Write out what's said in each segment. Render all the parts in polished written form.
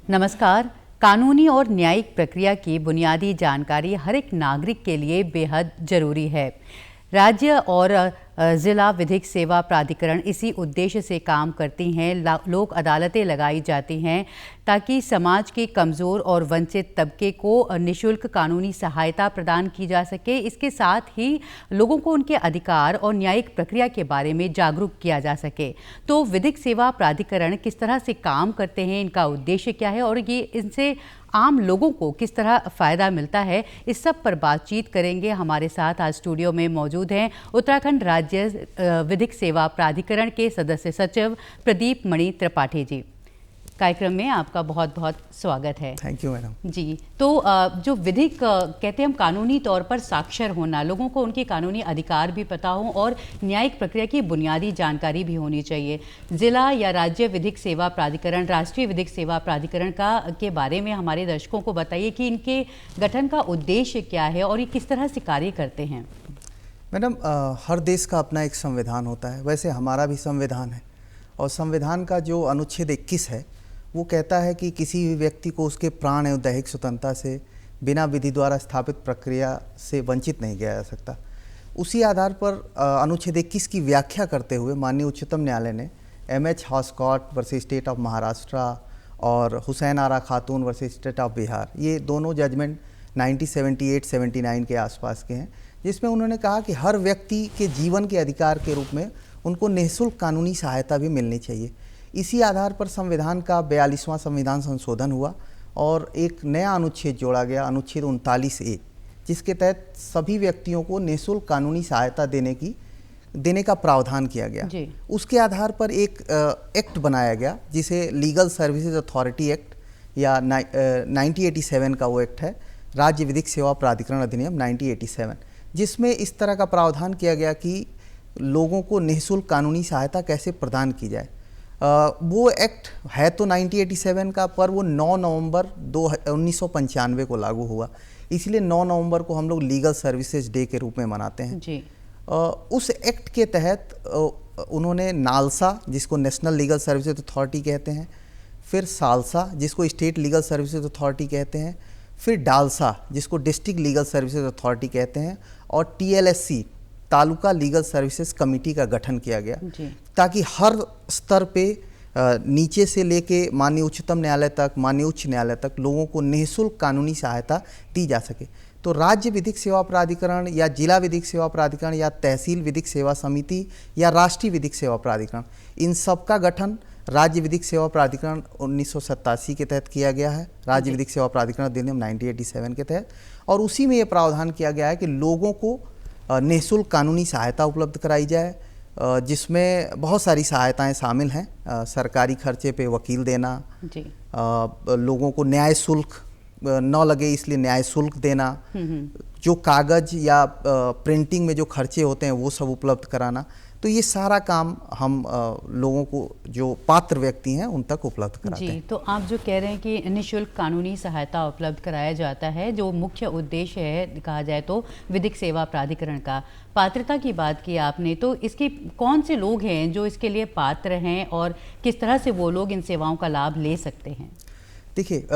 नमस्कार। कानूनी और न्यायिक प्रक्रिया की बुनियादी जानकारी हर एक नागरिक के लिए बेहद जरूरी है। राज्य और ज़िला विधिक सेवा प्राधिकरण इसी उद्देश्य से काम करती हैं। लोक अदालतें लगाई जाती हैं ताकि समाज के कमज़ोर और वंचित तबके को निःशुल्क कानूनी सहायता प्रदान की जा सके। इसके साथ ही लोगों को उनके अधिकार और न्यायिक प्रक्रिया के बारे में जागरूक किया जा सके। तो विधिक सेवा प्राधिकरण किस तरह से काम करते हैं, इनका उद्देश्य क्या है और ये इनसे आम लोगों को किस तरह फ़ायदा मिलता है, इस सब पर बातचीत करेंगे। हमारे साथ आज स्टूडियो में मौजूद हैं उत्तराखंड राज्य विधिक सेवा प्राधिकरण के सदस्य सचिव प्रदीप मणि त्रिपाठी जी। कार्यक्रम में आपका बहुत बहुत स्वागत है। थैंक यू मैडम जी। तो जो विधिक कहते हैं हम, कानूनी तौर पर साक्षर होना, लोगों को उनके कानूनी अधिकार भी पता हो और न्यायिक प्रक्रिया की बुनियादी जानकारी भी होनी चाहिए। जिला या राज्य विधिक सेवा प्राधिकरण, राष्ट्रीय विधिक सेवा प्राधिकरण के बारे में हमारे दर्शकों को बताइए कि इनके गठन का उद्देश्य क्या है और ये किस तरह से कार्य करते हैं। मैडम, हर देश का अपना एक संविधान होता है। वैसे हमारा भी संविधान है और संविधान का जो अनुच्छेद 21 है वो कहता है कि किसी भी व्यक्ति को उसके प्राण एवं दैहिक स्वतंत्रता से बिना विधि द्वारा स्थापित प्रक्रिया से वंचित नहीं किया जा सकता। उसी आधार पर अनुच्छेद 21 की व्याख्या करते हुए माननीय उच्चतम न्यायालय ने M.H. Hoskot versus state of Maharashtra और हुसैन आरा खातून वर्सेस स्टेट ऑफ बिहार, ये दोनों जजमेंट 1978-79 के आसपास के हैं, जिसमें उन्होंने कहा कि हर व्यक्ति के जीवन के अधिकार के रूप में उनको निःशुल्क कानूनी सहायता भी मिलनी चाहिए। इसी आधार पर संविधान का 42वां संविधान संशोधन हुआ और एक नया अनुच्छेद जोड़ा गया, अनुच्छेद 39A, जिसके तहत सभी व्यक्तियों को निःशुल्क कानूनी सहायता देने का प्रावधान किया गया। उसके आधार पर एक एक्ट बनाया गया जिसे लीगल सर्विसेज अथॉरिटी एक्ट या 1987 का वो एक्ट है, राज्य विधिक सेवा प्राधिकरण अधिनियम 1987, जिसमें इस तरह का प्रावधान किया गया कि लोगों को निःशुल्क कानूनी सहायता कैसे प्रदान की जाए। वो एक्ट है तो 1987 का, पर वो 9 नवंबर 1995 को लागू हुआ, इसलिए 9 नवंबर को हम लोग लीगल सर्विसेज डे के रूप में मनाते हैं जी। उस एक्ट के तहत उन्होंने नालसा, जिसको नेशनल लीगल सर्विसेज अथॉरिटी कहते हैं, फिर सालसा, जिसको स्टेट लीगल सर्विसेज अथॉरिटी कहते हैं, फिर डालसा, जिसको डिस्ट्रिक्ट लीगल सर्विसेज अथॉरिटी कहते हैं, और TLSC, taluka legal services committee का गठन किया गया ताकि हर स्तर पे नीचे से लेके माननीय उच्चतम न्यायालय तक, माननीय उच्च न्यायालय तक लोगों को निःशुल्क कानूनी सहायता दी जा सके। तो राज्य विधिक सेवा प्राधिकरण या जिला विधिक सेवा प्राधिकरण या तहसील विधिक सेवा समिति या राष्ट्रीय विधिक सेवा प्राधिकरण, इन सब का गठन राज्य विधिक सेवा प्राधिकरण 1987 के तहत किया गया है, राज्य विधिक सेवा प्राधिकरण अधिनियम 1987 के तहत। और उसी में ये प्रावधान किया गया है कि लोगों को निःशुल्क कानूनी सहायता उपलब्ध कराई जाए, जिसमें बहुत सारी सहायताएं शामिल हैं। सरकारी खर्चे पे वकील देना जी। लोगों को न्याय शुल्क न लगे इसलिए न्याय शुल्क देना, जो कागज या प्रिंटिंग में जो खर्चे होते हैं वो सब उपलब्ध कराना। तो ये सारा काम हम लोगों को, जो पात्र व्यक्ति हैं, उन तक उपलब्ध कराते हैं। तो आप जो कह रहे हैं कि निःशुल्क कानूनी सहायता उपलब्ध कराया जाता है, जो मुख्य उद्देश्य है कहा जाए तो विधिक सेवा प्राधिकरण का। पात्रता की बात की आपने, तो इसके कौन से लोग हैं जो इसके लिए पात्र हैं और किस तरह से वो लोग इन सेवाओं का लाभ ले सकते हैं? देखिए,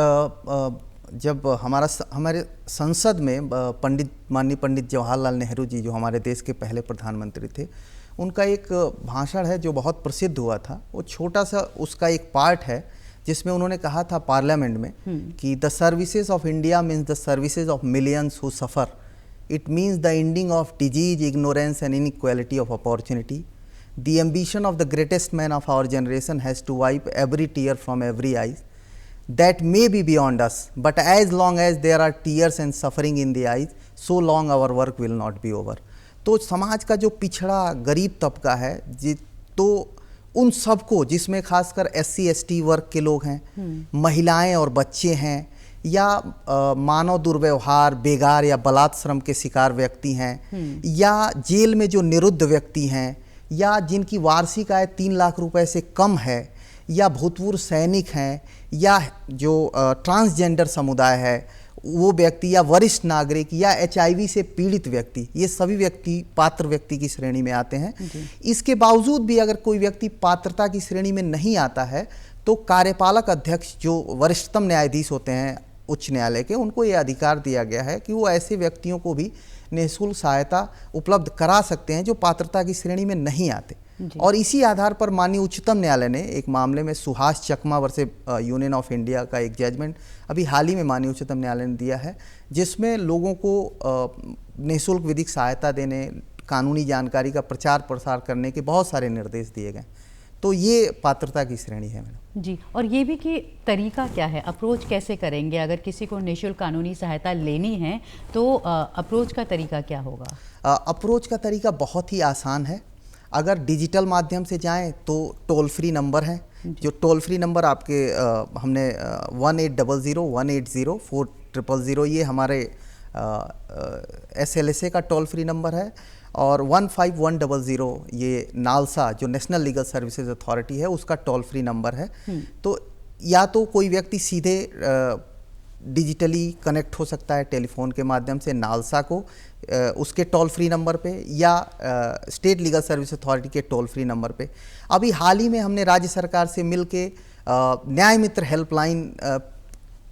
जब हमारे संसद में माननीय पंडित जवाहरलाल नेहरू जी, जो हमारे देश के पहले प्रधानमंत्री थे, उनका एक भाषण है जो बहुत प्रसिद्ध हुआ था। वो छोटा सा उसका एक पार्ट है जिसमें उन्होंने कहा था पार्लियामेंट में कि the services of India means the services of millions who suffer, it means the ending of disease, ignorance and inequality of opportunity, the ambition of the greatest man of our generation has to wipe every tear from every eyes that may be beyond us, but as long as there are tears and suffering in the eyes, so long our work will not be over। तो समाज का जो पिछड़ा गरीब तबका है तो उन सबको, जिसमें खासकर SC ST वर्ग के लोग हैं, महिलाएं और बच्चे हैं, या मानव दुर्व्यवहार, बेगार या बलात्श्रम के शिकार व्यक्ति हैं, या जेल में जो निरुद्ध व्यक्ति हैं, या जिनकी वार्षिक आय 3 लाख रुपए से कम है, या भूतपूर्व सैनिक हैं, या जो ट्रांसजेंडर समुदाय है वो व्यक्ति, या वरिष्ठ नागरिक, या HIV से पीड़ित व्यक्ति, ये सभी व्यक्ति पात्र व्यक्ति की श्रेणी में आते हैं। इसके बावजूद भी अगर कोई व्यक्ति पात्रता की श्रेणी में नहीं आता है तो कार्यपालक अध्यक्ष जो वरिष्ठतम न्यायाधीश होते हैं उच्च न्यायालय के, उनको ये अधिकार दिया गया है कि वो ऐसे व्यक्तियों को भी निःशुल्क सहायता उपलब्ध करा सकते हैं जो पात्रता की श्रेणी में नहीं आते। और इसी आधार पर माननीय उच्चतम न्यायालय ने एक मामले में सुहास चकमा वर्सेस यूनियन ऑफ इंडिया का एक जजमेंट अभी हाल ही में माननीय उच्चतम न्यायालय ने दिया है, जिसमें लोगों को निःशुल्क विधिक सहायता देने, कानूनी जानकारी का प्रचार प्रसार करने के बहुत सारे निर्देश दिए गए। तो ये पात्रता की श्रेणी है मैडम जी। और ये भी कि तरीका क्या है, अप्रोच कैसे करेंगे, अगर किसी को निःशुल्क कानूनी सहायता लेनी है तो अप्रोच का तरीका क्या होगा? अप्रोच का तरीका बहुत ही आसान है। अगर डिजिटल माध्यम से जाएं तो टोल फ्री नंबर है, जो टोल फ्री नंबर आपके हमने 1800-180-400 ये हमारे SLSA का टोल फ्री नंबर है, और 15100 ये नालसा जो नेशनल लीगल सर्विसेज अथॉरिटी है उसका टोल फ्री नंबर है। तो या तो कोई व्यक्ति सीधे डिजिटली कनेक्ट हो सकता है टेलीफोन के माध्यम से नालसा को उसके टोल फ्री नंबर पे, या स्टेट लीगल सर्विस अथॉरिटी के टोल फ्री नंबर पे। अभी हाल ही में हमने राज्य सरकार से मिलके न्याय मित्र हेल्पलाइन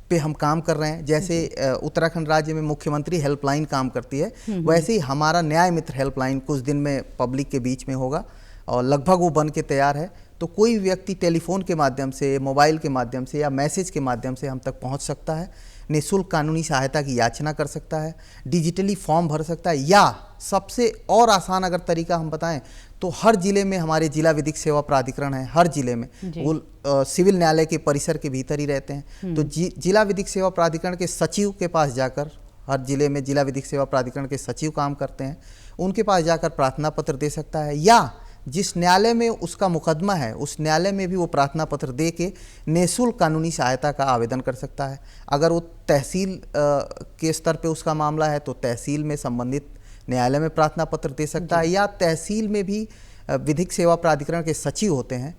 पे हम काम कर रहे हैं। जैसे उत्तराखंड राज्य में मुख्यमंत्री हेल्पलाइन काम करती है, वैसे ही हमारा न्याय मित्र हेल्पलाइन कुछ दिन में पब्लिक के बीच में होगा और लगभग वो बन के तैयार है। तो कोई व्यक्ति टेलीफोन के माध्यम से, मोबाइल के माध्यम से या मैसेज के माध्यम से हम तक पहुंच सकता है, निःशुल्क कानूनी सहायता की याचना कर सकता है, डिजिटली फॉर्म भर सकता है, या सबसे और आसान अगर तरीका हम बताएं तो हर जिले में हमारे जिला विधिक सेवा प्राधिकरण है, हर जिले में वो सिविल न्यायालय के परिसर के भीतर ही रहते हैं। तो जिला विधिक सेवा प्राधिकरण के सचिव के पास जाकर, हर जिले में जिला विधिक सेवा प्राधिकरण के सचिव काम करते हैं, उनके पास जाकर प्रार्थना पत्र दे सकता है, या जिस न्यायालय में उसका मुकदमा है उस न्यायालय में भी वो प्रार्थना पत्र दे के निःशुल्क कानूनी सहायता का आवेदन कर सकता है। अगर वो तहसील के स्तर पे उसका मामला है तो तहसील में संबंधित न्यायालय में प्रार्थना पत्र दे सकता है, या तहसील में भी विधिक सेवा प्राधिकरण के सचिव होते हैं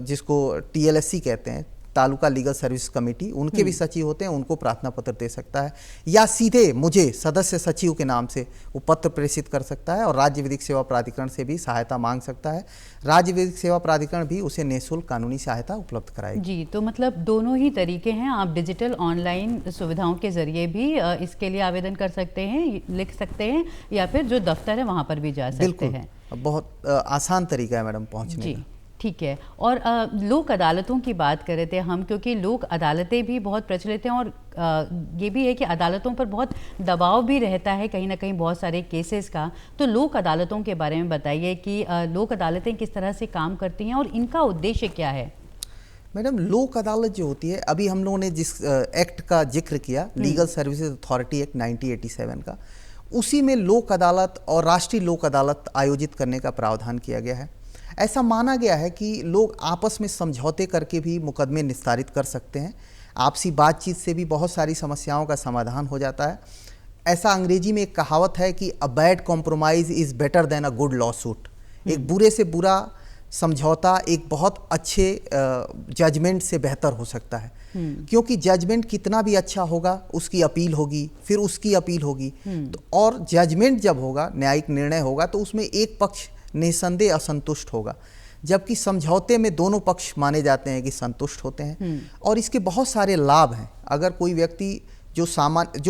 जिसको TLSC कहते हैं, तालुका लीगल सर्विस कमेटी, उनके भी सचिव होते हैं, उनको प्रार्थना पत्र दे सकता है, या सीधे मुझे सदस्य सचिव के नाम से वो पत्र प्रेषित कर सकता है और राज्य विधिक सेवा प्राधिकरण से भी सहायता मांग सकता है। राज्य विधिक सेवा प्राधिकरण भी उसे निःशुल्क कानूनी सहायता उपलब्ध कराएगी। जी, तो मतलब दोनों ही तरीके हैं, आप डिजिटल ऑनलाइन सुविधाओं के जरिए भी इसके लिए आवेदन कर सकते हैं, लिख सकते हैं, या फिर जो दफ्तर है वहाँ पर भी जा सकते हैं। बहुत आसान तरीका है मैडम पहुँचने का। ठीक है। और लोक अदालतों की बात कर रहे थे हम, क्योंकि लोक अदालतें भी बहुत प्रचलित हैं, और ये भी है कि अदालतों पर बहुत दबाव भी रहता है कहीं ना कहीं बहुत सारे केसेस का। तो लोक अदालतों के बारे में बताइए कि लोक अदालतें किस तरह से काम करती हैं और इनका उद्देश्य क्या है? मैडम, लोक अदालत जो होती है, अभी हम लोगों ने जिस एक्ट का जिक्र किया, लीगल सर्विसेज अथॉरिटी एक्ट 1987 का, उसी में लोक अदालत और राष्ट्रीय लोक अदालत आयोजित करने का प्रावधान किया गया है। ऐसा माना गया है कि लोग आपस में समझौते करके भी मुकदमे निस्तारित कर सकते हैं। आपसी बातचीत से भी बहुत सारी समस्याओं का समाधान हो जाता है। ऐसा अंग्रेजी में एक कहावत है कि a bad compromise is better than a good law suit. एक बुरे से बुरा समझौता एक बहुत अच्छे जजमेंट से बेहतर हो सकता है, क्योंकि जजमेंट कितना भी अच्छा होगा उसकी अपील होगी, फिर उसकी अपील होगी, तो और जजमेंट जब होगा, न्यायिक निर्णय होगा, तो उसमें एक पक्ष निसंदेह असंतुष्ट होगा, जबकि समझौते में दोनों पक्ष माने जाते हैं कि संतुष्ट होते हैं। और इसके बहुत सारे लाभ हैं। अगर कोई व्यक्ति जो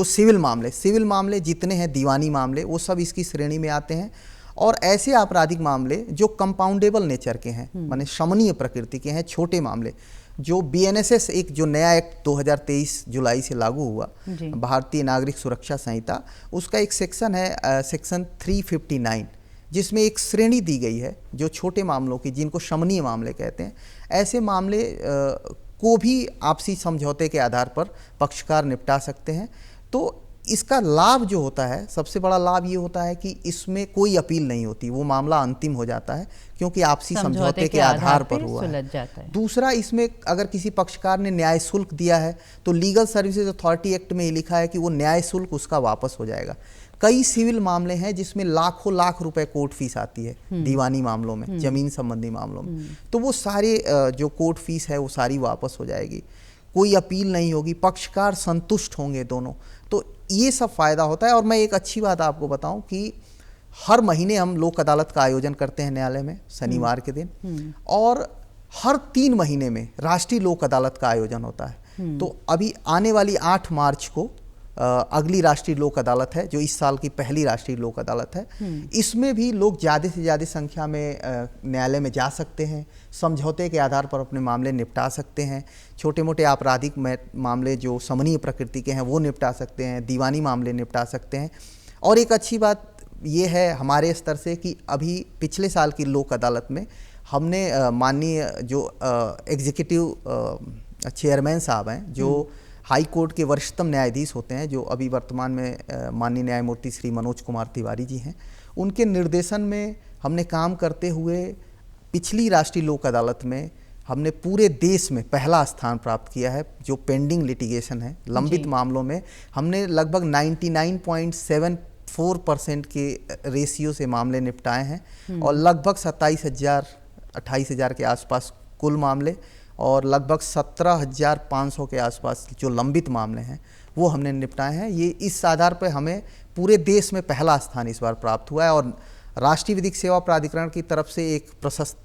सिविल मामले जितने हैं, दीवानी मामले, वो सब इसकी श्रेणी में आते हैं। और ऐसे आपराधिक मामले जो कंपाउंडेबल नेचर के हैं, माने शमनीय प्रकृति के हैं, छोटे मामले, जो BNSS एक जो नया एक्ट 2023 जुलाई से लागू हुआ, भारतीय नागरिक सुरक्षा संहिता, उसका एक सेक्शन है सेक्शन 359, जिसमें एक श्रेणी दी गई है जो छोटे मामलों की, जिनको शमनीय मामले कहते हैं। ऐसे मामले को भी आपसी समझौते के आधार पर पक्षकार निपटा सकते हैं। तो इसका लाभ जो होता है, सबसे बड़ा लाभ ये होता है कि इसमें कोई अपील नहीं होती, वो मामला अंतिम हो जाता है, क्योंकि आपसी समझौते के आधार पर हुआ है। दूसरा, इसमें अगर किसी पक्षकार ने न्याय शुल्क दिया है तो लीगल सर्विसेज अथॉरिटी एक्ट में ये लिखा है कि वो न्याय शुल्क उसका वापस हो जाएगा। कई सिविल मामले हैं जिसमें लाखों लाख रुपए कोर्ट फीस आती है, दीवानी मामलों में, जमीन संबंधी मामलों में, तो वो सारे जो कोर्ट फीस है वो सारी वापस हो जाएगी, कोई अपील नहीं होगी, पक्षकार संतुष्ट होंगे दोनों। तो ये सब फायदा होता है। और मैं एक अच्छी बात आपको बताऊं कि हर महीने हम लोक अदालत का आयोजन करते हैं न्यायालय में शनिवार के दिन, और हर 3 महीने में राष्ट्रीय लोक अदालत का आयोजन होता है। तो अभी आने वाली 8 मार्च को अगली राष्ट्रीय लोक अदालत है, जो इस साल की पहली राष्ट्रीय लोक अदालत है। इसमें भी लोग ज़्यादा से ज़्यादा संख्या में न्यायालय में जा सकते हैं, समझौते के आधार पर अपने मामले निपटा सकते हैं। छोटे मोटे आपराधिक मामले जो समनीय प्रकृति के हैं वो निपटा सकते हैं, दीवानी मामले निपटा सकते हैं। और एक अच्छी बात ये है हमारे स्तर से कि अभी पिछले साल की लोक अदालत में हमने माननीय जो एग्जीक्यूटिव चेयरमैन साहब हैं, जो हाई कोर्ट के वरिष्ठतम न्यायाधीश होते हैं, जो अभी वर्तमान में माननीय न्यायमूर्ति श्री मनोज कुमार तिवारी जी हैं, उनके निर्देशन में हमने काम करते हुए पिछली राष्ट्रीय लोक अदालत में हमने पूरे देश में पहला स्थान प्राप्त किया है। जो पेंडिंग लिटिगेशन है, लंबित मामलों में हमने लगभग 99.74% के रेशियो से मामले निपटाए हैं और लगभग 28,000 के आसपास कुल मामले और लगभग 17,500 के आसपास जो लंबित मामले हैं वो हमने निपटाए हैं। ये इस आधार पर हमें पूरे देश में पहला स्थान इस बार प्राप्त हुआ है और राष्ट्रीय विधिक सेवा प्राधिकरण की तरफ से एक प्रशस्त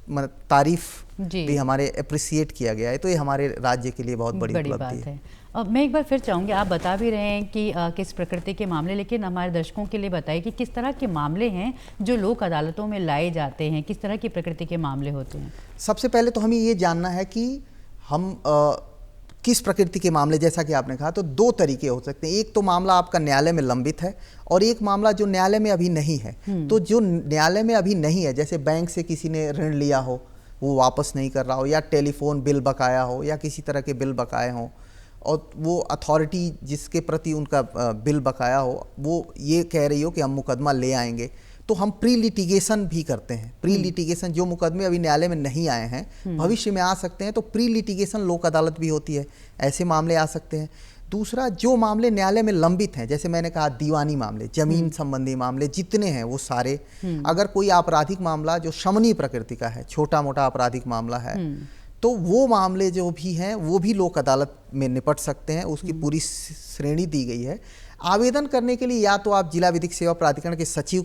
तारीफ भी हमारे अप्रिसिएट किया गया है। तो ये हमारे राज्य के लिए बहुत बड़ी उपलब्धि है। मैं एक बार फिर चाहूँगी, आप बता भी रहे हैं कि किस प्रकृति के मामले, लेकिन हमारे दर्शकों के लिए बताइए कि किस तरह के मामले हैं जो लोक अदालतों में लाए जाते हैं, किस तरह की प्रकृति के मामले होते हैं। सबसे पहले तो हमें ये जानना है कि हम किस प्रकृति के मामले, जैसा कि आपने कहा, तो 2 तरीके हो सकते हैं। एक तो मामला आपका न्यायालय में लंबित है और एक मामला जो न्यायालय में अभी नहीं है। तो जो न्यायालय में अभी नहीं है, जैसे बैंक से किसी ने ऋण लिया हो, वो वापस नहीं कर रहा हो, या टेलीफोन बिल बकाया हो, या किसी तरह के बिल बकाए हों और वो अथॉरिटी जिसके प्रति उनका बिल बकाया हो वो ये कह रही हो कि हम मुकदमा ले आएंगे, तो हम प्री लिटिगेशन भी करते हैं। प्री लिटिगेशन जो मुकदमे अभी न्यायालय में नहीं आए हैं, भविष्य में आ सकते हैं, तो प्री लिटिगेशन लोक अदालत भी होती है, ऐसे मामले आ सकते हैं। दूसरा, जो मामले न्यायालय में लंबित हैं, जैसे मैंने कहा दीवानी मामले, जमीन संबंधी मामले जितने हैं वो सारे, अगर कोई आपराधिक मामला जो शमनीय प्रकृति का है, छोटा मोटा आपराधिक मामला है, तो वो मामले जो भी हैं वो भी लोक अदालत में निपट सकते हैं। उसकी पूरी श्रेणी दी गई है। आवेदन करने के लिए या तो आप जिला विधिक सेवा प्राधिकरण के सचिव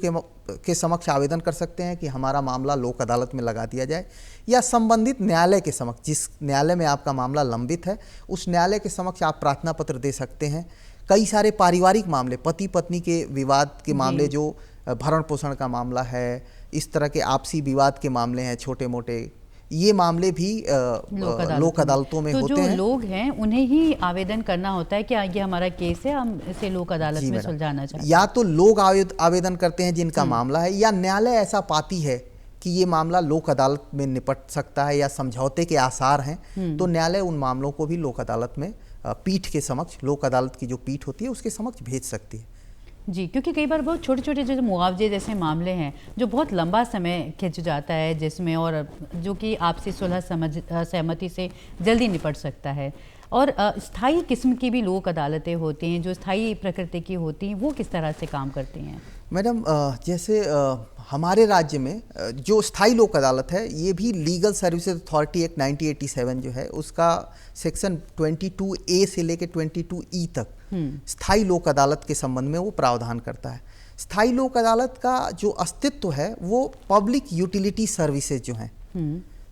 के समक्ष आवेदन कर सकते हैं कि हमारा मामला लोक अदालत में लगा दिया जाए, या संबंधित न्यायालय के समक्ष, जिस न्यायालय में आपका मामला लंबित है उस न्यायालय के समक्ष आप प्रार्थना पत्र दे सकते हैं। कई सारे पारिवारिक मामले, पति पत्नी के विवाद के मामले, जो भरण पोषण का मामला है, इस तरह के आपसी विवाद के मामले हैं छोटे मोटे, ये मामले भी लोक अदालतों में होते हैं। जो लोग हैं उन्हें ही आवेदन करना होता है कि ये हमारा केस है, हम इसे लोक अदालत में सुलझाना चाहते हैं। या तो लोग आवेदन करते हैं जिनका मामला है, या न्यायालय ऐसा पाती है कि ये मामला लोक अदालत में निपट सकता है या समझौते के आसार हैं, तो न्यायालय उन मामलों को भी लोक अदालत में पीठ के समक्ष, लोक अदालत की जो पीठ होती है उसके समक्ष भेज सकती है। जी, क्योंकि कई बार बहुत छोटे छोटे जो मुआवजे जैसे मामले हैं जो बहुत लंबा समय खिंच जाता है, जिसमें और जो कि आपसी सुलह सहमति से जल्दी निपट सकता है, और स्थायी किस्म की भी लोक अदालतें होती हैं जो स्थायी प्रकृति की होती हैं, वो किस तरह से काम करती हैं? मैडम, जैसे हमारे राज्य में जो स्थायी लोक अदालत है, ये भी लीगल सर्विसेज अथॉरिटी एक्ट 1987 जो है उसका सेक्शन 22A से लेकर 22E तक स्थायी लोक अदालत के संबंध में वो प्रावधान करता है। स्थायी लोक अदालत का जो अस्तित्व है वो पब्लिक यूटिलिटी सर्विसेज जो हैं,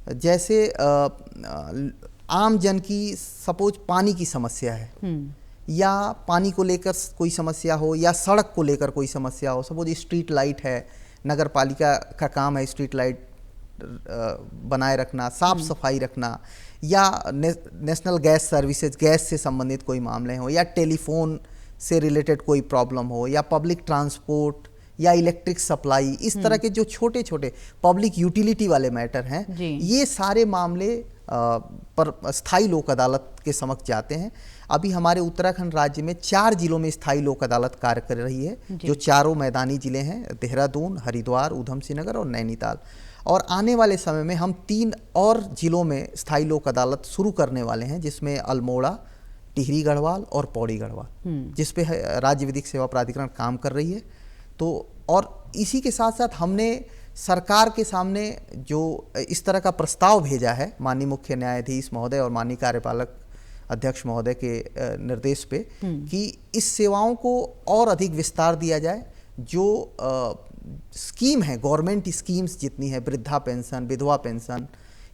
जैसे आम जन की सपोज पानी की समस्या है, या पानी को लेकर कोई समस्या हो, या सड़क को लेकर कोई समस्या हो, सपोज स्ट्रीट लाइट है, नगर पालिका का काम है स्ट्रीट लाइट बनाए रखना, साफ सफाई रखना, या नेशनल गैस सर्विसेज, गैस से संबंधित कोई मामले हो, या टेलीफोन से रिलेटेड कोई प्रॉब्लम हो, या पब्लिक ट्रांसपोर्ट या इलेक्ट्रिक सप्लाई, इस तरह के जो छोटे छोटे पब्लिक यूटिलिटी वाले मैटर हैं, ये सारे मामले पर स्थायी लोक अदालत के समक्ष जाते हैं। अभी हमारे उत्तराखंड राज्य में 4 जिलों में स्थायी लोक अदालत कार्य कर रही है, जो चारों मैदानी जिले हैं, देहरादून, हरिद्वार, ऊधम सिंह नगर और नैनीताल। और आने वाले समय में हम 3 और जिलों में स्थायी लोक अदालत शुरू करने वाले हैं, जिसमें अल्मोड़ा, टिहरी गढ़वाल और पौड़ी गढ़वाल, जिस पे राज्य विधिक सेवा प्राधिकरण काम कर रही है। तो और इसी के साथ साथ हमने सरकार के सामने जो इस तरह का प्रस्ताव भेजा है माननीय मुख्य न्यायाधीश महोदय और माननीय कार्यपालक अध्यक्ष महोदय के निर्देश पे, कि इस सेवाओं को और अधिक विस्तार दिया जाए। जो स्कीम है, गवर्नमेंट स्कीम्स जितनी है, वृद्धा पेंशन, विधवा पेंशन,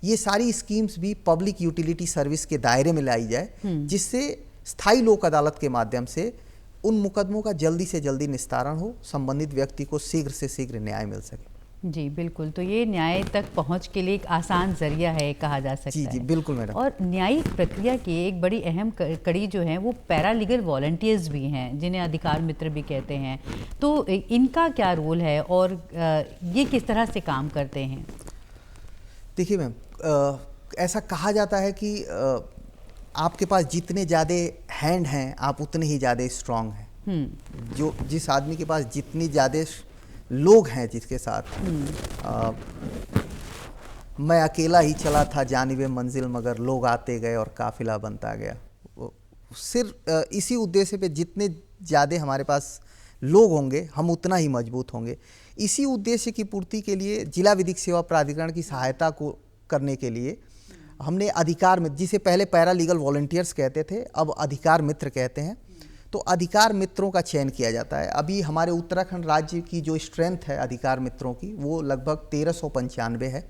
ये सारी स्कीम्स भी पब्लिक यूटिलिटी सर्विस के दायरे में लाई जाए, जिससे स्थायी लोक अदालत के माध्यम से उन मुकदमों का जल्दी से जल्दी निस्तारण हो, संबंधित व्यक्ति को शीघ्र से शीघ्र न्याय मिल सके। जी बिल्कुल, तो ये न्याय तक पहुंच के लिए एक आसान जरिया है कहा जा सकता है। जी बिल्कुल मैडम। और न्यायिक प्रक्रिया की एक बड़ी अहम कड़ी जो है वो पैरालीगल वॉलंटियर्स भी हैं, जिन्हें अधिकार मित्र भी कहते हैं। तो इनका क्या रोल है और ये किस तरह से काम करते हैं? देखिए मैम, ऐसा कहा जाता है कि आपके पास जितने ज़्यादा हैंड हैं आप उतने ही ज़्यादा स्ट्रांग हैं। जिस आदमी के पास जितनी ज़्यादा लोग हैं जिसके साथ, मैं अकेला ही चला था जानिबे मंजिल मगर लोग आते गए और काफिला बनता गया। सिर्फ इसी उद्देश्य पे जितने ज़्यादा हमारे पास लोग होंगे हम उतना ही मजबूत होंगे। इसी उद्देश्य की पूर्ति के लिए जिला विधिक सेवा प्राधिकरण की सहायता को करने के लिए हमने अधिकार मित्र, जिसे पहले पैरालीगल वॉलंटियर्स कहते थे, अब अधिकार मित्र कहते हैं, तो अधिकार मित्रों का चयन किया जाता है। अभी हमारे उत्तराखंड राज्य की जो स्ट्रेंथ है अधिकार मित्रों की वो लगभग 1395 है।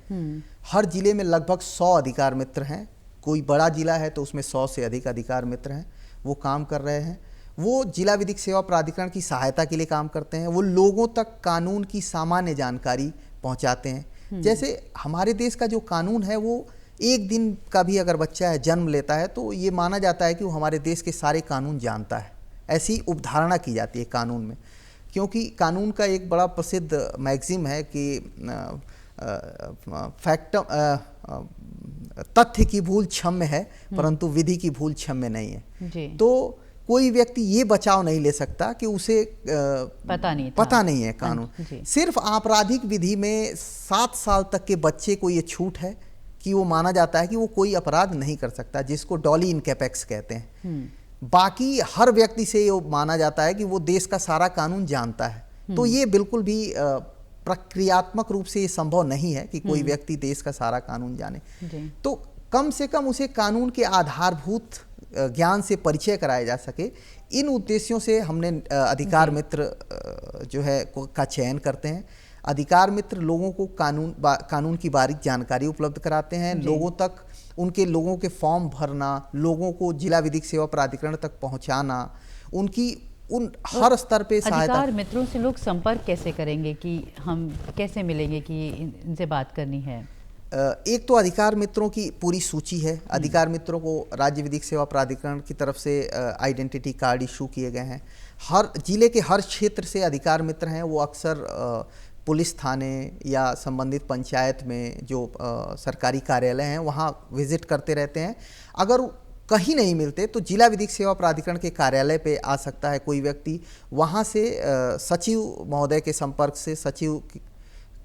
हर जिले में लगभग 100 अधिकार मित्र हैं। कोई बड़ा जिला है तो उसमें 100 से अधिक अधिकार मित्र हैं, वो काम कर रहे हैं। वो जिला विधिक सेवा प्राधिकरण की सहायता के लिए काम करते हैं। वो लोगों तक कानून की सामान्य जानकारी पहुंचाते हैं। जैसे हमारे देश का जो कानून है वो एक दिन का भी अगर बच्चा है जन्म लेता है तो ये माना जाता है कि वो हमारे देश के सारे कानून जानता है, ऐसी उपधारणा की जाती है कानून में। क्योंकि कानून का एक बड़ा प्रसिद्ध मैगजीम है कि तथ्य की भूल क्षम्य है परंतु विधि की भूल क्षम्य नहीं है। तो कोई व्यक्ति ये बचाव नहीं ले सकता कि उसे पता नहीं है कानून। सिर्फ आपराधिक विधि में 7 साल तक के बच्चे को ये छूट है कि वो माना जाता है कि वो कोई अपराध नहीं कर सकता, जिसको डॉली इन कैपेक्स कहते हैं। बाकी हर व्यक्ति से ये माना जाता है कि वो देश का सारा कानून जानता है। तो ये बिल्कुल भी प्रक्रियात्मक रूप से ये संभव नहीं है कि कोई व्यक्ति देश का सारा कानून जाने। तो कम से कम उसे कानून के आधारभूत ज्ञान से परिचय कराया जा सके, इन उद्देश्यों से हमने अधिकार मित्र जो है का चयन करते हैं। अधिकार मित्र लोगों को कानून की बारीक जानकारी उपलब्ध कराते हैं। लोगों तक लोगों के फॉर्म भरना, लोगों को जिला विधिक सेवा प्राधिकरण तक पहुंचाना, उन हर स्तर पे सहायता। अधिकार मित्रों से लोग संपर्क कैसे करेंगे कि हम कैसे मिलेंगे कि इनसे बात करनी है? एक तो अधिकार मित्रों की पूरी सूची है। अधिकार मित्रों को राज्य विधिक सेवा प्राधिकरण की तरफ से आइडेंटिटी कार्ड इशू किए गए हैं। हर जिले के हर क्षेत्र से अधिकार मित्र हैं, वो अक्सर पुलिस थाने या संबंधित पंचायत में जो सरकारी कार्यालय हैं वहाँ विजिट करते रहते हैं। अगर कहीं नहीं मिलते तो जिला विधिक सेवा प्राधिकरण के कार्यालय पे आ सकता है कोई व्यक्ति। वहाँ से सचिव महोदय के संपर्क से, सचिव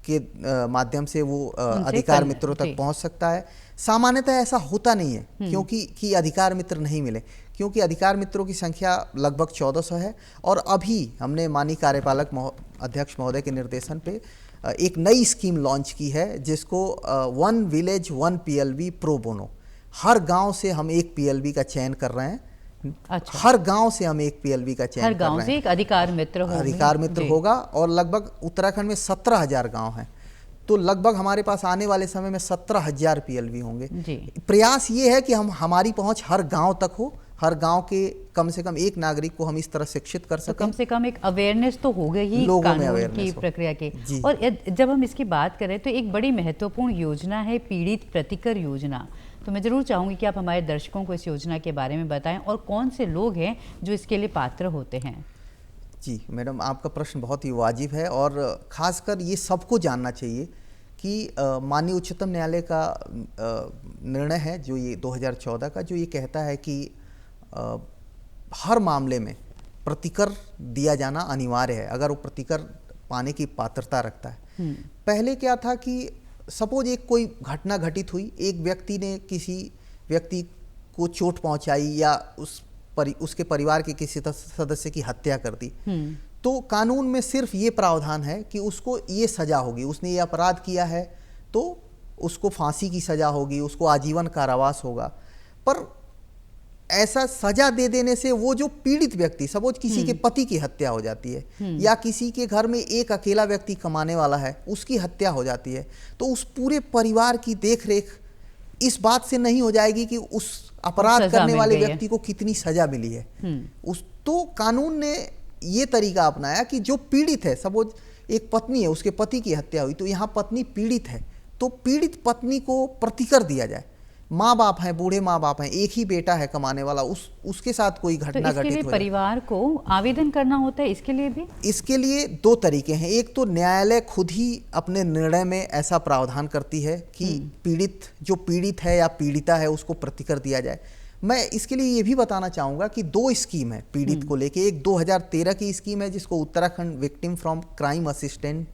के माध्यम से वो अधिकार मित्रों तक पहुँच सकता है। सामान्यतः ऐसा होता नहीं है क्योंकि अधिकार मित्र नहीं मिले, क्योंकि अधिकार मित्रों की संख्या लगभग 1400 है। और अभी हमने माननीय कार्यपालक अध्यक्ष महोदय के निर्देशन पे एक नई स्कीम लॉन्च की है, जिसको 1 विलेज 1 PLB प्रो बोनो। हर गांव से हम एक PLB का चयन कर रहे हैं। अच्छा। हर गांव से हम एक PLB का चयन कर रहे हैं। हर गांव से एक अधिकार मित्र होगा और लगभग उत्तराखंड में 17,000 गांव हैं, तो लगभग हमारे पास आने वाले समय में 17,000 PLB होंगे। प्रयास ये है कि हमारी पहुंच हर गांव तक हो, हर गांव के कम से कम एक नागरिक को हम इस तरह शिक्षित कर सकें। तो कम से कम एक अवेयरनेस तो हो गई ही कानून की प्रक्रिया की। और जब हम इसकी बात करें तो एक बड़ी महत्वपूर्ण योजना है पीड़ित प्रतिकर योजना। तो मैं ज़रूर चाहूँगी कि आप हमारे दर्शकों को इस योजना के बारे में बताएं और कौन से लोग हैं जो इसके लिए पात्र होते हैं। जी मैडम, आपका प्रश्न बहुत ही वाजिब है और ख़ासकर ये सबको जानना चाहिए कि माननीय उच्चतम न्यायालय का निर्णय है जो ये 2014 का, जो ये कहता है कि हर मामले में प्रतिकर दिया जाना अनिवार्य है अगर वो प्रतिकर पाने की पात्रता रखता है। पहले क्या था कि सपोज एक कोई घटना घटित हुई, एक व्यक्ति ने किसी व्यक्ति को चोट पहुंचाई या उसके परिवार के किसी सदस्य की हत्या कर दी, तो कानून में सिर्फ ये प्रावधान है कि उसको ये सजा होगी, उसने ये अपराध किया है तो उसको फांसी की सजा होगी, उसको आजीवन कारावास होगा। पर ऐसा सजा दे देने से वो जो पीड़ित व्यक्ति, सपोज किसी के पति की हत्या हो जाती है या किसी के घर में एक अकेला व्यक्ति कमाने वाला है, उसकी हत्या हो जाती है, तो उस पूरे परिवार की देखरेख इस बात से नहीं हो जाएगी कि उस अपराध सजा करने मिल वाले गई है। व्यक्ति को कितनी सजा मिली है। उस तो कानून ने ये तरीका अपनाया कि जो पीड़ित है, सपोज एक पत्नी है, उसके पति की हत्या हुई, तो यहाँ पत्नी पीड़ित है, तो पीड़ित पत्नी को प्रतिकर दिया जाए। माँ बाप हैं, बूढ़े माँ बाप हैं, एक ही बेटा है कमाने वाला, उसके साथ कोई तो घटना इसके लिए घटित हो जाए। परिवार को आवेदन करना होता है इसके लिए भी? इसके लिए दो तरीके हैं। एक तो न्यायालय खुद ही अपने निर्णय में ऐसा प्रावधान करती है कि पीड़ित, जो पीड़ित है या पीड़िता है, उसको प्रतिकर दिया जाए। मैं इसके लिए ये भी बताना चाहूँगा कि दो स्कीम है पीड़ित को लेके। एक 2013 की स्कीम है जिसको Uttarakhand victim from crime assistant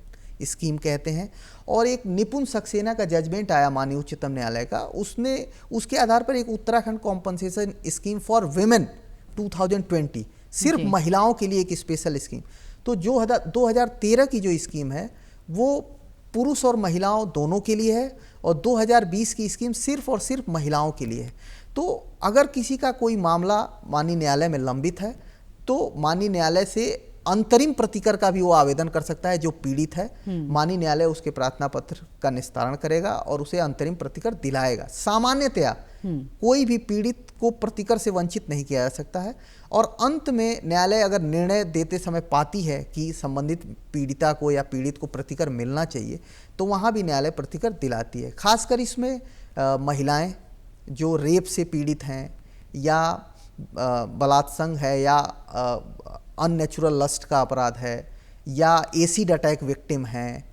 scheme कहते हैं, और एक निपुण सक्सेना का जजमेंट आया माननीय उच्चतम न्यायालय का, उसने उसके आधार पर एक Uttarakhand compensation scheme for women 2020, सिर्फ महिलाओं के लिए एक स्पेशल स्कीम। तो जो 2013 की जो स्कीम है वो पुरुष और महिलाओं दोनों के लिए है, और 2020 की स्कीम सिर्फ और सिर्फ महिलाओं के लिए है। तो अगर किसी का कोई मामला माननीय न्यायालय में लंबित है तो माननीय न्यायालय से अंतरिम प्रतिकर का भी वो आवेदन कर सकता है। जो पीड़ित है, माननीय न्यायालय उसके प्रार्थना पत्र का निस्तारण करेगा और उसे अंतरिम प्रतिकर दिलाएगा। सामान्यतया कोई भी पीड़ित को प्रतिकर से वंचित नहीं किया जा सकता है, और अंत में न्यायालय अगर निर्णय देते समय पाती है कि संबंधित पीड़िता को या पीड़ित को प्रतिकर मिलना चाहिए, तो वहाँ भी न्यायालय प्रतिकर दिलाती है। खासकर इसमें महिलाएं जो रेप से पीड़ित हैं, या बलात्संग है, या अननेचुरल लस्ट का अपराध है, या एसिड अटैक विक्टिम हैं,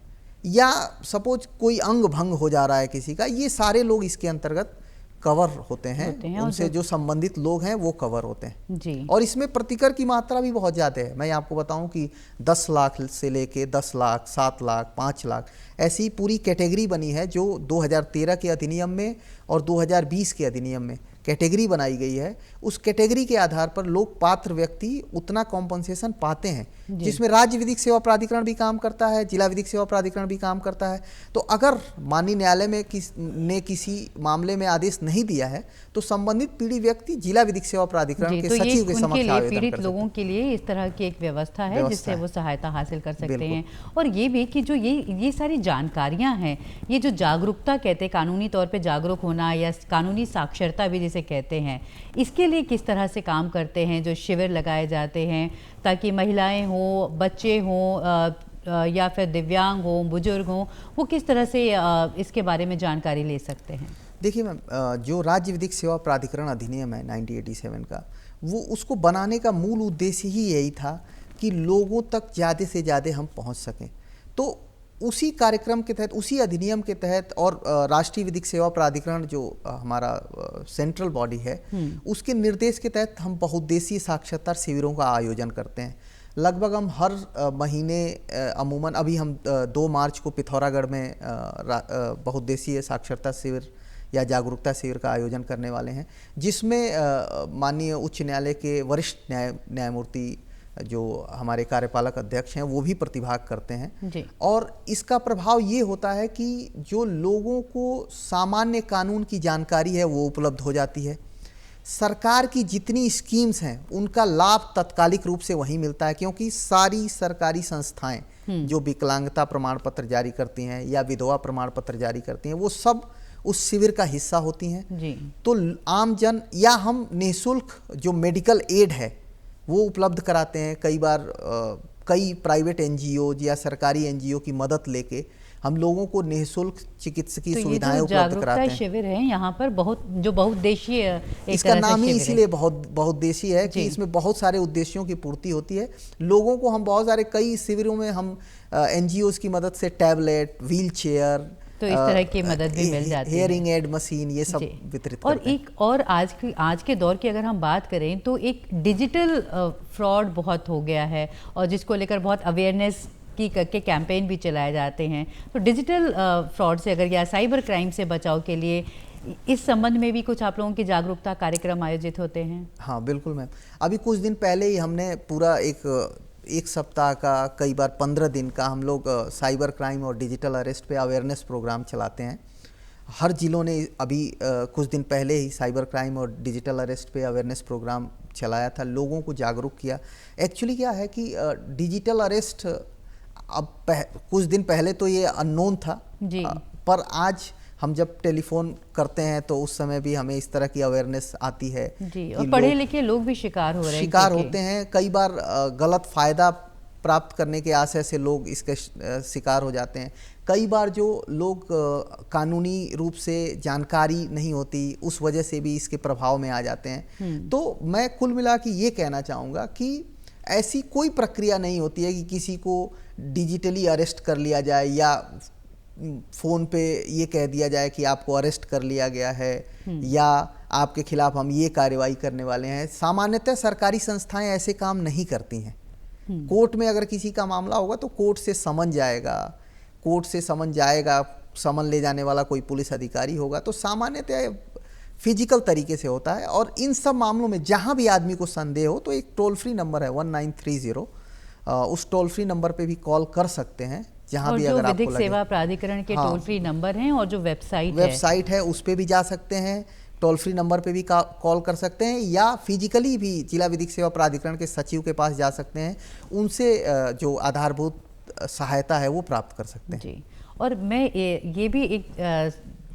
या सपोज कोई अंग भंग हो जा रहा है किसी का, ये सारे लोग इसके अंतर्गत कवर होते हैं। उनसे जो संबंधित लोग हैं वो कवर होते हैं जी। और इसमें प्रतिकर की मात्रा भी बहुत ज़्यादा है। मैं आपको बताऊं कि 10 लाख से लेके 10 लाख, 7 लाख, 5 लाख, ऐसी पूरी कैटेगरी बनी है जो 2013 के अधिनियम में और 2020 के अधिनियम में कैटेगरी बनाई गई है। उस कैटेगरी के आधार पर लोग, पात्र व्यक्ति उतना कॉम्पनसेशन पाते हैं, जिसमें राज्य विधिक सेवा प्राधिकरण भी काम करता है, जिला विधिक सेवा प्राधिकरण भी काम करता है। तो अगर माननीय न्यायालय में किसी मामले में आदेश नहीं दिया है तो संबंधित पीड़ित व्यक्ति जिला विधिक सेवा प्राधिकरण के सचिव के समक्ष आवेदन कर सकते हैं। पीड़ित लोगों के लिए इस तरह की एक व्यवस्था है जिससे वो सहायता हासिल कर सकते हैं। और ये भी कि जो ये सारी जानकारियां हैं, ये जो जागरूकता कहते हैं, कानूनी तौर पे जागरूक होना या कानूनी साक्षरता भी जिसे कहते हैं, इसके लिए किस तरह से काम करते हैं? जो शिविर लगाए जाते हैं ताकि महिलाएं हों, बच्चे हों, या फिर दिव्यांग हों, बुजुर्ग हों, वो किस तरह से इसके बारे में जानकारी ले सकते हैं? देखिए मैम, जो राज्य विधिक सेवा प्राधिकरण अधिनियम है 1987 का, वो उसको बनाने का मूल उद्देश्य ही यही था कि लोगों तक ज़्यादा से ज़्यादा हम पहुंच सकें। तो उसी कार्यक्रम के तहत, उसी अधिनियम के तहत, और राष्ट्रीय विधिक सेवा प्राधिकरण जो हमारा सेंट्रल बॉडी है, उसके निर्देश के तहत हम बहुउद्देशीय साक्षरता शिविरों का आयोजन करते हैं। लगभग हम हर महीने अमूमन, अभी हम 2 मार्च को पिथौरागढ़ में बहुउद्देशीय साक्षरता शिविर या जागरूकता शिविर का आयोजन करने वाले हैं, जिसमें माननीय उच्च न्यायालय के वरिष्ठ न्यायमूर्ति जो हमारे कार्यपालक अध्यक्ष हैं वो भी प्रतिभाग करते हैं जी। और इसका प्रभाव ये होता है कि जो लोगों को सामान्य कानून की जानकारी है वो उपलब्ध हो जाती है। सरकार की जितनी स्कीम्स हैं उनका लाभ तत्कालिक रूप से वहीं मिलता है, क्योंकि सारी सरकारी संस्थाएं जो विकलांगता प्रमाण पत्र जारी करती हैं या विधवा प्रमाण पत्र जारी करती हैं, वो सब उस शिविर का हिस्सा होती हैं जी। तो आम जन, या हम निःशुल्क जो मेडिकल एड है वो उपलब्ध कराते हैं। कई बार कई प्राइवेट एनजीओ या सरकारी एनजीओ की मदद लेके हम लोगों को निःशुल्क चिकित्सकीय सुविधाएं उपलब्ध कराते हैं। शिविर है यहाँ पर बहुउद्देशीय, इसका नाम ही इसीलिए बहुउद्देशीय है कि इसमें बहुत सारे उद्देश्यों की पूर्ति होती है। लोगों को हम बहुत सारे, कई शिविरों में हम एनजीओ की मदद से टैबलेट, व्हील चेयर, तो इस तरह की मदद भी मिल जाती है, हेयरिंग एड मशीन, ये सब वितरित करते हैं। और एक और आज के दौर की अगर हम बात करें तो एक डिजिटल फ्रॉड बहुत हो गया है, और जिसको लेकर बहुत अवेयरनेस के कैंपेन भी चलाए जाते हैं। तो डिजिटल फ्रॉड से अगर, या साइबर क्राइम से बचाव के लिए इस संबंध में भी कुछ आप लोगों के जागरूकता कार्यक्रम आयोजित होते हैं? हाँ बिल्कुल मैम, अभी कुछ दिन पहले ही हमने पूरा एक सप्ताह का, कई बार 15 दिन का हम लोग साइबर क्राइम और डिजिटल अरेस्ट पे अवेयरनेस प्रोग्राम चलाते हैं। हर जिलों ने अभी कुछ दिन पहले ही साइबर क्राइम और डिजिटल अरेस्ट पे अवेयरनेस प्रोग्राम चलाया था, लोगों को जागरूक किया। एक्चुअली क्या है कि डिजिटल अरेस्ट अब कुछ दिन पहले तो ये अननोन था जी। पर आज हम जब टेलीफोन करते हैं तो उस समय भी हमें इस तरह की अवेयरनेस आती है जी, कि और पढ़े लिखे लोग भी शिकार हो रहे हैं, शिकार क्योंकि होते हैं। कई बार गलत फ़ायदा प्राप्त करने के आशय से लोग इसके शिकार हो जाते हैं। कई बार जो लोग कानूनी रूप से जानकारी नहीं होती, उस वजह से भी इसके प्रभाव में आ जाते हैं। तो मैं कुल मिला के ये कहना चाहूँगा कि ऐसी कोई प्रक्रिया नहीं होती है कि किसी को डिजिटली अरेस्ट कर लिया जाए या फ़ोन पे ये कह दिया जाए कि आपको अरेस्ट कर लिया गया है या आपके खिलाफ हम ये कार्रवाई करने वाले हैं। सामान्यतः सरकारी संस्थाएं ऐसे काम नहीं करती हैं। कोर्ट में अगर किसी का मामला होगा तो कोर्ट से समन जाएगा, कोर्ट से समन जाएगा, समन ले जाने वाला कोई पुलिस अधिकारी होगा, तो सामान्यतः फिजिकल तरीके से होता है। और इन सब मामलों में जहां भी आदमी को संदेह हो तो एक टोल फ्री नंबर है 1930, उस टोल फ्री नंबर पे भी कॉल कर सकते हैं जहां भी अगर आपको लगे। विधिक सेवा प्राधिकरण के टोल फ्री नंबर हैं और जो वेबसाइट है उस पे भी जा सकते हैं, टोल फ्री नंबर पे भी कॉल कर सकते हैं, या फिजिकली भी जिला विधिक सेवा प्राधिकरण के सचिव के पास जा सकते हैं, उनसे जो आधारभूत सहायता है वो प्राप्त कर सकते हैं। जी। और मैं ये भी एक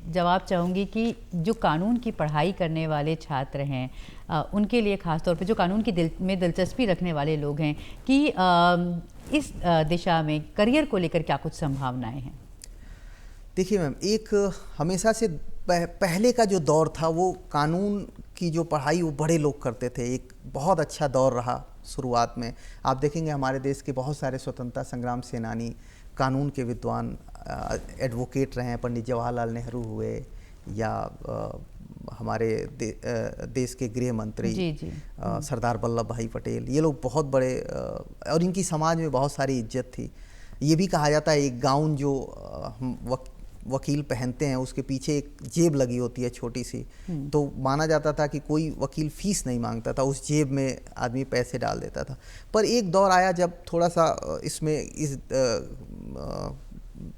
जवाब चाहूँगी कि जो कानून की पढ़ाई करने वाले छात्र हैं, उनके लिए ख़ास तौर पे जो कानून की दिलचस्पी रखने वाले लोग हैं, कि इस दिशा में करियर को लेकर क्या कुछ संभावनाएं हैं? देखिए मैम, एक हमेशा से पहले का जो दौर था वो कानून की जो पढ़ाई वो बड़े लोग करते थे। एक बहुत अच्छा दौर रहा शुरुआत में। आप देखेंगे हमारे देश के बहुत सारे स्वतंत्रता संग्राम सेनानी, कानून के विद्वान, एडवोकेट रहे हैं। पंडित जवाहरलाल नेहरू हुए या हमारे देश के गृह मंत्री सरदार वल्लभ भाई पटेल, ये लोग बहुत बड़े, और इनकी समाज में बहुत सारी इज्जत थी। ये भी कहा जाता है एक गाउन जो वकील पहनते हैं उसके पीछे एक जेब लगी होती है छोटी सी, तो माना जाता था कि कोई वकील फीस नहीं मांगता था, उस जेब में आदमी पैसे डाल देता था। पर एक दौर आया जब थोड़ा सा इसमें इस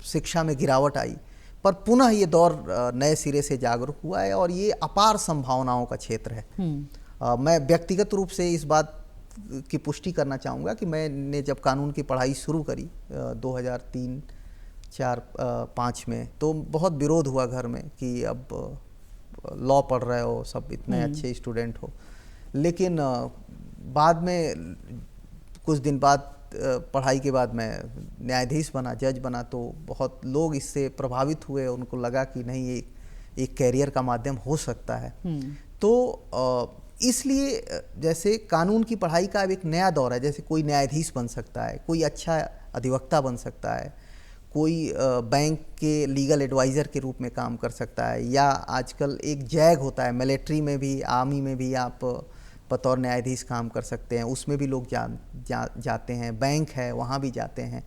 शिक्षा में गिरावट आई, पर पुनः ये दौर नए सिरे से जागरूक हुआ है और ये अपार संभावनाओं का क्षेत्र है। मैं व्यक्तिगत रूप से इस बात की पुष्टि करना चाहूँगा कि मैंने जब कानून की पढ़ाई शुरू करी 2003, 4, 5 में, तो बहुत विरोध हुआ घर में कि अब लॉ पढ़ रहे हो, सब इतने अच्छे स्टूडेंट हो। लेकिन बाद में कुछ दिन बाद पढ़ाई के बाद मैं न्यायाधीश बना, जज बना, तो बहुत लोग इससे प्रभावित हुए। उनको लगा कि नहीं, ये एक कैरियर का माध्यम हो सकता है। तो इसलिए जैसे कानून की पढ़ाई का अब एक नया दौर है। जैसे कोई न्यायाधीश बन सकता है, कोई अच्छा अधिवक्ता बन सकता है, कोई बैंक के लीगल एडवाइज़र के रूप में काम कर सकता है, या आजकल एक जैग होता है मिलिट्री में भी, आर्मी में भी आप बतौर न्यायाधीश काम कर सकते हैं, उसमें भी लोग जाते हैं। बैंक है, वहाँ भी जाते हैं।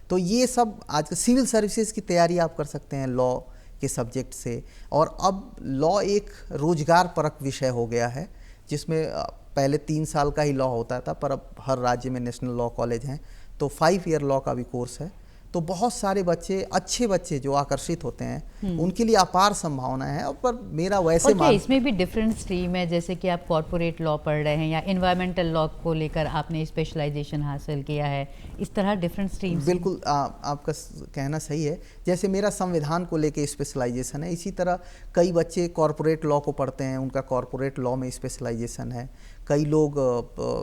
तो ये सब आज सिविल सर्विसेज की तैयारी आप कर सकते हैं लॉ के सब्जेक्ट से। और अब लॉ एक रोजगार परक विषय हो गया है, जिसमें पहले 3 साल का ही लॉ होता था, पर अब हर राज्य में नेशनल लॉ कॉलेज हैं, तो 5 ईयर लॉ का भी कोर्स है। तो बहुत सारे बच्चे, अच्छे बच्चे जो आकर्षित होते हैं, उनके लिए अपार संभावनाएं हैं। पर मेरा वैसे और इसमें भी डिफरेंट स्ट्रीम है, जैसे कि आप कॉर्पोरेट लॉ पढ़ रहे हैं या एनवायरमेंटल लॉ को लेकर आपने स्पेशलाइजेशन हासिल किया है, इस तरह डिफरेंट स्ट्रीम्स। बिल्कुल, आपका कहना सही है। जैसे मेरा संविधान को लेकर स्पेशलाइजेशन है, इसी तरह कई बच्चे कॉर्पोरेट लॉ को पढ़ते हैं, उनका कॉर्पोरेट लॉ में स्पेशलाइजेशन है। कई लोग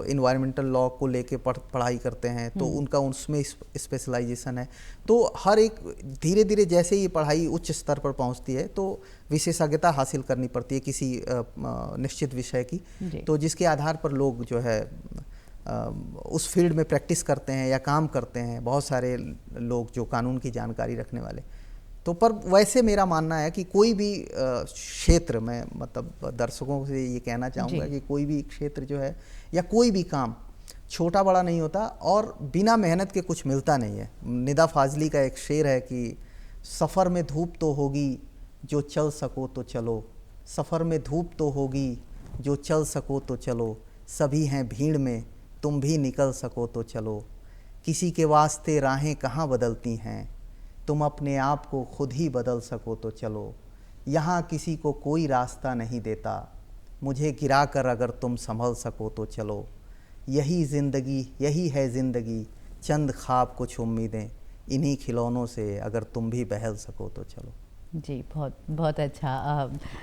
इन्वायरमेंटल लॉ को लेके पढ़ाई करते हैं, तो उनका उसमें स्पेशलाइजेशन है। तो हर एक धीरे धीरे जैसे ये पढ़ाई उच्च स्तर पर पहुंचती है, तो विशेषज्ञता हासिल करनी पड़ती है किसी निश्चित विषय की, तो जिसके आधार पर लोग जो है उस फील्ड में प्रैक्टिस करते हैं या काम करते हैं। बहुत सारे लोग जो कानून की जानकारी रखने वाले। तो पर वैसे मेरा मानना है कि कोई भी क्षेत्र में, मतलब दर्शकों से ये कहना चाहूँगा कि कोई भी क्षेत्र जो है या कोई भी काम छोटा बड़ा नहीं होता और बिना मेहनत के कुछ मिलता नहीं है। निदा फाजली का एक शेर है कि सफ़र में धूप तो होगी जो चल सको तो चलो, सफ़र में धूप तो होगी जो चल सको तो चलो, सभी हैं भीड़ में तुम भी निकल सको तो चलो, किसी के वास्ते राहें कहाँ बदलती हैं, तुम अपने आप को खुद ही बदल सको तो चलो, यहाँ किसी को कोई रास्ता नहीं देता, मुझे गिरा कर अगर तुम संभल सको तो चलो, यही ज़िंदगी, यही है ज़िंदगी, चंद ख्वाब कुछ उम्मीदें, इन्हीं खिलौनों से अगर तुम भी बहल सको तो चलो। जी, बहुत बहुत अच्छा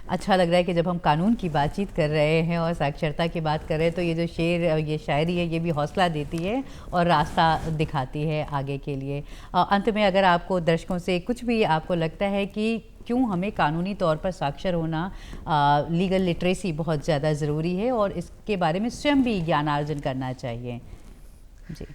अच्छा लग रहा है कि जब हम कानून की बातचीत कर रहे हैं और साक्षरता की बात कर रहे हैं तो ये जो शेर ये शायरी है ये भी हौसला देती है और रास्ता दिखाती है आगे के लिए। अंत में अगर आपको दर्शकों से कुछ भी आपको लगता है कि क्यों हमें कानूनी तौर पर साक्षर होना, लीगल लिटरेसी बहुत ज़्यादा ज़रूरी है और इसके बारे में स्वयं भी ज्ञानार्जन करना चाहिए। जी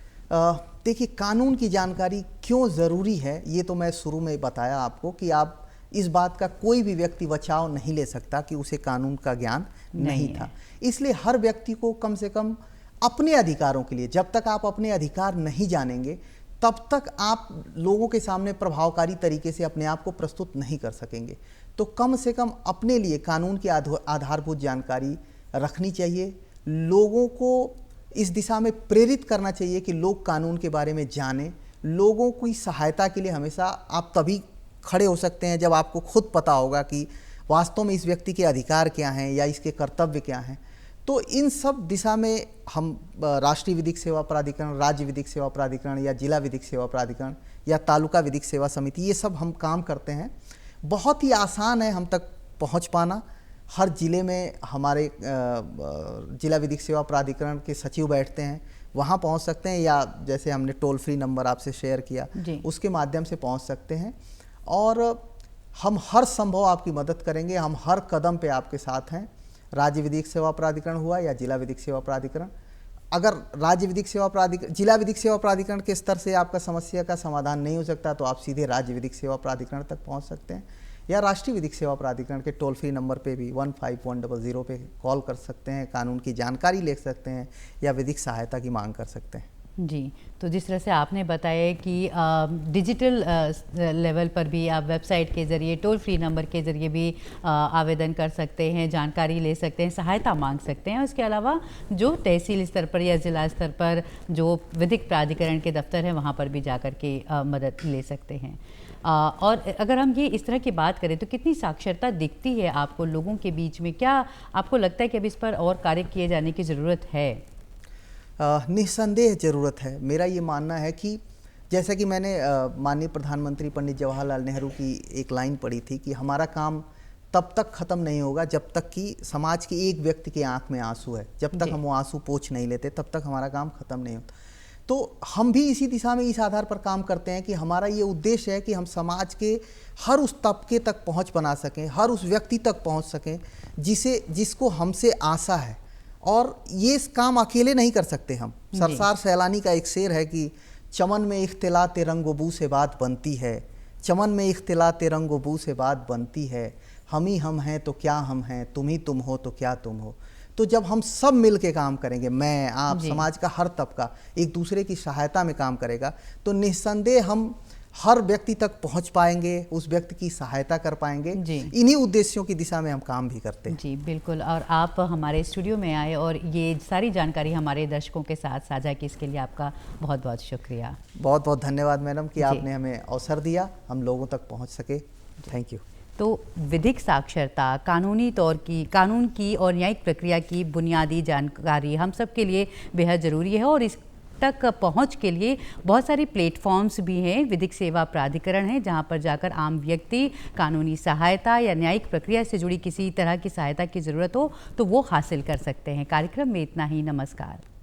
देखिए, कानून की जानकारी क्यों ज़रूरी है ये तो मैं शुरू में बताया आपको कि आप इस बात का कोई भी व्यक्ति बचाव नहीं ले सकता कि उसे कानून का ज्ञान नहीं था। इसलिए हर व्यक्ति को कम से कम अपने अधिकारों के लिए, जब तक आप अपने अधिकार नहीं जानेंगे तब तक आप लोगों के सामने प्रभावकारी तरीके से अपने आप को प्रस्तुत नहीं कर सकेंगे। तो कम से कम अपने लिए कानून की आधारभूत जानकारी रखनी चाहिए। लोगों को इस दिशा में प्रेरित करना चाहिए कि लोग कानून के बारे में जानें। लोगों की सहायता के लिए हमेशा आप तभी खड़े हो सकते हैं जब आपको खुद पता होगा कि वास्तव में इस व्यक्ति के अधिकार क्या हैं या इसके कर्तव्य क्या हैं। तो इन सब दिशा में हम राष्ट्रीय विधिक सेवा प्राधिकरण, राज्य विधिक सेवा प्राधिकरण या जिला विधिक सेवा प्राधिकरण या तालुका विधिक सेवा समिति, ये सब हम काम करते हैं। बहुत ही आसान है हम तक पहुंच पाना। हर जिले में हमारे जिला विधिक सेवा प्राधिकरण के सचिव बैठते हैं, वहाँ पहुँच सकते हैं, या जैसे हमने टोल फ्री नंबर आपसे शेयर किया उसके माध्यम से पहुँच सकते हैं। और हम हर संभव आपकी मदद करेंगे, हम हर कदम पे आपके साथ हैं। राज्य विधिक सेवा प्राधिकरण हुआ या जिला विधिक सेवा प्राधिकरण, अगर राज्य विधिक सेवा प्राधिकरण, जिला विधिक सेवा प्राधिकरण के स्तर से आपका समस्या का समाधान नहीं हो सकता तो आप सीधे राज्य विधिक सेवा प्राधिकरण तक पहुंच सकते हैं, या राष्ट्रीय विधिक सेवा प्राधिकरण के टोल फ्री नंबर पे भी 15100 पे कॉल कर सकते हैं, कानून की जानकारी ले सकते हैं या विधिक सहायता की मांग कर सकते हैं। जी, तो जिस तरह से आपने बताया कि डिजिटल लेवल पर भी आप वेबसाइट के ज़रिए, टोल फ्री नंबर के ज़रिए भी आवेदन कर सकते हैं, जानकारी ले सकते हैं, सहायता मांग सकते हैं। उसके अलावा जो तहसील स्तर पर या ज़िला स्तर पर जो विधिक प्राधिकरण के दफ्तर हैं वहाँ पर भी जाकर के मदद ले सकते हैं। और अगर हम ये इस तरह की बात करें तो कितनी साक्षरता दिखती है आपको लोगों के बीच में? क्या आपको लगता है कि अब इस पर और कार्य किए जाने की ज़रूरत है? निस्संदेह ज़रूरत है। मेरा ये मानना है कि जैसा कि मैंने माननीय प्रधानमंत्री पंडित जवाहरलाल नेहरू की एक लाइन पढ़ी थी कि हमारा काम तब तक ख़त्म नहीं होगा जब तक कि समाज के एक व्यक्ति के आंख में आंसू है। जब तक हम वो आंसू पोंछ नहीं लेते तब तक हमारा काम ख़त्म नहीं होता। तो हम भी इसी दिशा में, इस आधार पर काम करते हैं कि हमारा ये उद्देश्य है कि हम समाज के हर उस तबके तक पहुंच बना सकें, हर उस व्यक्ति तक पहुंच सकें जिसको हमसे आशा है। और ये इस काम अकेले नहीं कर सकते हम। सरसार सैलानी का एक शेर है कि चमन में इख्तिलात रंगो बू से बात बनती है, चमन में इख्तिलात रंगो बू से बात बनती है, हम ही हम हैं तो क्या हम हैं, तुम ही तुम हो तो क्या तुम हो। तो जब हम सब मिल के काम करेंगे, मैं, आप, समाज का हर तबका एक दूसरे की सहायता में काम करेगा, तो निस्संदेह हम हर व्यक्ति तक पहुंच पाएंगे, उस व्यक्ति की सहायता कर पाएंगे। इन्हीं उद्देश्यों की दिशा में हम काम भी करते हैं। जी बिल्कुल, और आप हमारे स्टूडियो में आए और ये सारी जानकारी हमारे दर्शकों के साथ साझा की, इसके लिए आपका बहुत बहुत शुक्रिया। बहुत बहुत धन्यवाद मैडम कि आपने हमें अवसर दिया, हम लोगों तक पहुँच सके। Thank you. तो विधिक साक्षरता, कानूनी तौर की, कानून की और न्यायिक प्रक्रिया की बुनियादी जानकारी हम सब के लिए बेहद ज़रूरी है और इस तक पहुंच के लिए बहुत सारे प्लेटफॉर्म्स भी हैं। विधिक सेवा प्राधिकरण है जहां पर जाकर आम व्यक्ति कानूनी सहायता या न्यायिक प्रक्रिया से जुड़ी किसी तरह की सहायता की ज़रूरत हो तो वो हासिल कर सकते हैं। कार्यक्रम में इतना ही। नमस्कार।